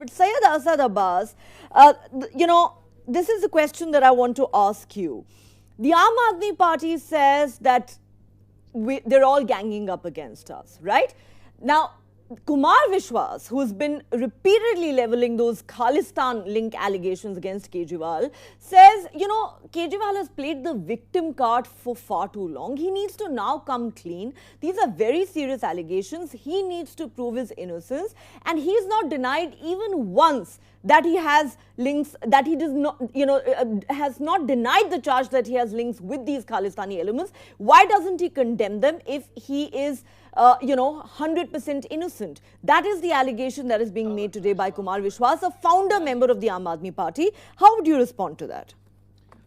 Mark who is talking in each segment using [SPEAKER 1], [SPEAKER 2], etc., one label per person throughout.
[SPEAKER 1] But Syed Asad Abbas, this is the question that I want to ask you. The Aadmi Party says that they're all ganging up against us, right? Now, Kumar Vishwas, who's been repeatedly leveling those Khalistan-linked allegations against Kejriwal, says, Kejriwal has played the victim card for far too long. He needs to now come clean. These are very serious allegations. He needs to prove his innocence. And he's not denied even once that he has links, that he does not, has not denied the charge that he has links with these Khalistani elements. Why doesn't he condemn them if he is 100% innocent? That is the allegation that is being made today by Kumar Vishwas, a founder member of the Aadmi Party. How would you respond to that?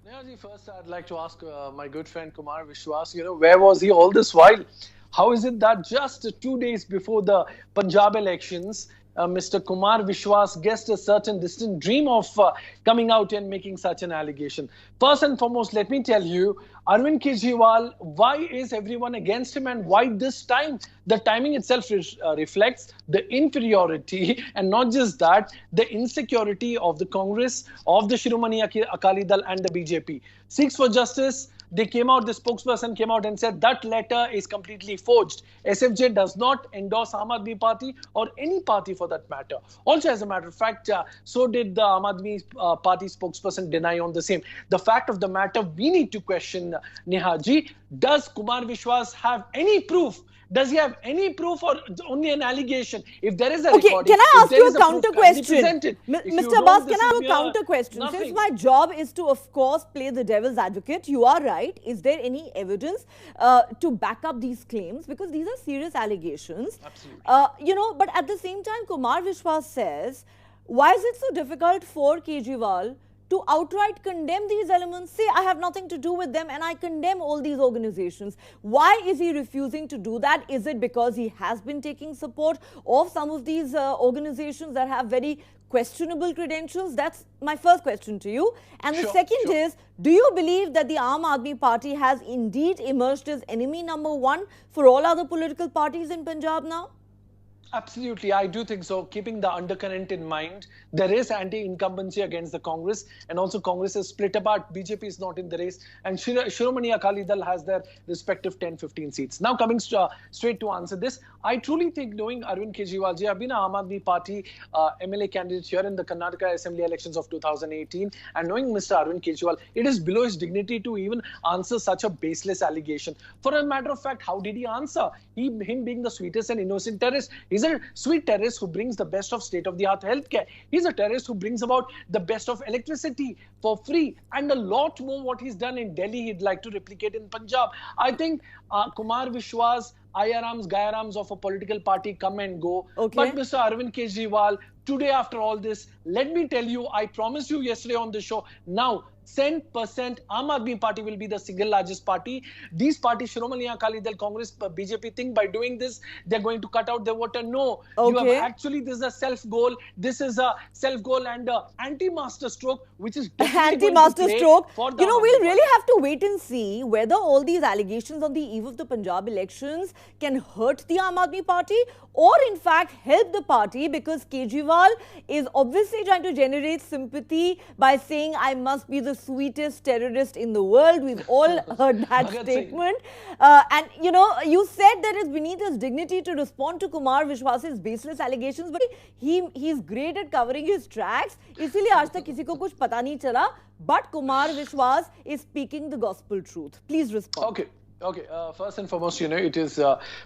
[SPEAKER 2] Nehaji, first I'd like to ask my good friend Kumar Vishwas, where was he all this while? How is it that just 2 days before the Punjab elections, Mr. Kumar Vishwas guessed a certain distant dream of coming out and making such an allegation? First and foremost, let me tell you, Arvind Kejriwal, why is everyone against him and why this time? The timing itself reflects the inferiority and not just that, the insecurity of the Congress, of the Shiromani Akali Dal and the BJP. Sikhs for Justice, they came out, the spokesperson came out and said that letter is completely forged. SFJ does not endorse Aadmi Party or any party for that matter. Also, as a matter of fact, so did the Aadmi Party spokesperson deny on the same. The fact of the matter, we need to question, Nehaji, does Kumar Vishwas have any proof? Does he have any proof or only an allegation? If there is a recording,
[SPEAKER 1] can I ask you a counter question?
[SPEAKER 2] Mr.
[SPEAKER 1] Abbas, can I have a counter question?
[SPEAKER 2] Nothing.
[SPEAKER 1] Since my job is to, of course, play the devil's advocate, you are right. Is there any evidence to back up these claims? Because these are serious allegations.
[SPEAKER 2] Absolutely.
[SPEAKER 1] But at the same time, Kumar Vishwas says, why is it so difficult for Kejriwal to outright condemn these elements, say I have nothing to do with them and I condemn all these organizations? Why is he refusing to do that? Is it because he has been taking support of some of these organizations that have very questionable credentials? That's my first question to you. And the second is, do you believe that the Aadmi Party has indeed emerged as enemy number one for all other political parties in Punjab now?
[SPEAKER 2] Absolutely, I do think so. Keeping the undercurrent in mind, there is anti-incumbency against the Congress, and also Congress is split apart. BJP is not in the race, and Shiromani Akali Dal has their respective 10-15 seats. Now, coming straight to answer this, I truly think, knowing Arvind Kejriwal ji, I've been an Aam Aadmi Party MLA candidate here in the Karnataka Assembly elections of 2018, and knowing Mr. Arvind Kejriwal, it is below his dignity to even answer such a baseless allegation. For a matter of fact, how did he answer? Him being the sweetest and innocent terrorist, he's a sweet terrorist who brings the best of state-of-the-art healthcare. He's a terrorist who brings about the best of electricity for free and a lot more. What he's done in Delhi, he'd like to replicate in Punjab. I think Kumar Vishwas, IRMs, Gayarams of a political party come and go.
[SPEAKER 1] Okay.
[SPEAKER 2] But Mr. Arvind Kejriwal, today after all this, let me tell you, I promised you yesterday on the show, now 10% Aam Aadmi Party will be the single largest party. These parties, Shiromani Akali Dal, Congress, BJP, think by doing this, they're going to cut out their voter. No.
[SPEAKER 1] Okay.
[SPEAKER 2] You have actually, this is a self-goal. This is a self-goal and anti-master stroke, which is
[SPEAKER 1] anti-master stroke.
[SPEAKER 2] We'll
[SPEAKER 1] really have to wait and see whether all these allegations on the eve of the Punjab elections can hurt the Aam Aadmi Party or in fact help the party, because Kejriwal is obviously trying to generate sympathy by saying I must be the sweetest terrorist in the world. We've all heard that statement. And you said that it's beneath his dignity to respond to Kumar Vishwas's baseless allegations, but he's great at covering his tracks. इसलिए आज तक किसी को कुछ पता नहीं चला. But Kumar Vishwas is speaking the gospel truth. Please respond.
[SPEAKER 2] Okay. First and foremost, it is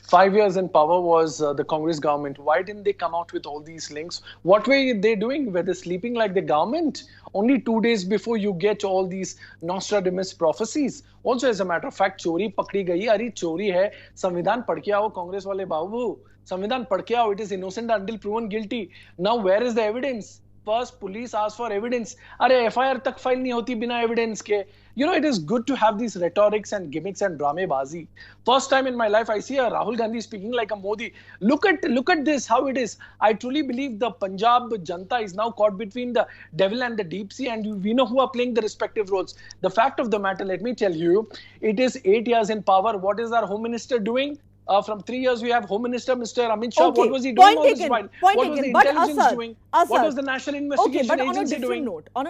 [SPEAKER 2] 5 years in power was the Congress government. Why didn't they come out with all these links? What were they doing? Were they sleeping like the government? Only 2 days before you get all these Nostradamus prophecies. Also, as a matter of fact, चोरी पकड़ी गई. अरे चोरी है. संविधान पढ़ के आओ, कांग्रेस वाले बाबू. संविधान पढ़ के आओ. It is innocent until proven guilty. Now, where is the evidence? First, police asks for evidence. अरे FIR तक फाइल नहीं होती बिना evidence के. It is good to have these rhetorics and gimmicks and dramabazi. First time in my life, I see a Rahul Gandhi speaking like a Modi. Look at this, how it is. I truly believe the Punjab Janta is now caught between the devil and the deep sea, and we know who are playing the respective roles. The fact of the matter, let me tell you, it is 8 years in power. What is our Home Minister doing? From 3 years, we have Home Minister Mr. Amit Shah.
[SPEAKER 1] Okay,
[SPEAKER 2] What was he doing
[SPEAKER 1] point
[SPEAKER 2] all this
[SPEAKER 1] taken.
[SPEAKER 2] while?
[SPEAKER 1] Point
[SPEAKER 2] What was
[SPEAKER 1] taken.
[SPEAKER 2] the
[SPEAKER 1] But
[SPEAKER 2] intelligence
[SPEAKER 1] Asad,
[SPEAKER 2] doing?
[SPEAKER 1] Asad.
[SPEAKER 2] What was the National
[SPEAKER 1] Okay,
[SPEAKER 2] Investigation
[SPEAKER 1] but on a
[SPEAKER 2] Agency
[SPEAKER 1] different
[SPEAKER 2] doing?
[SPEAKER 1] note, on a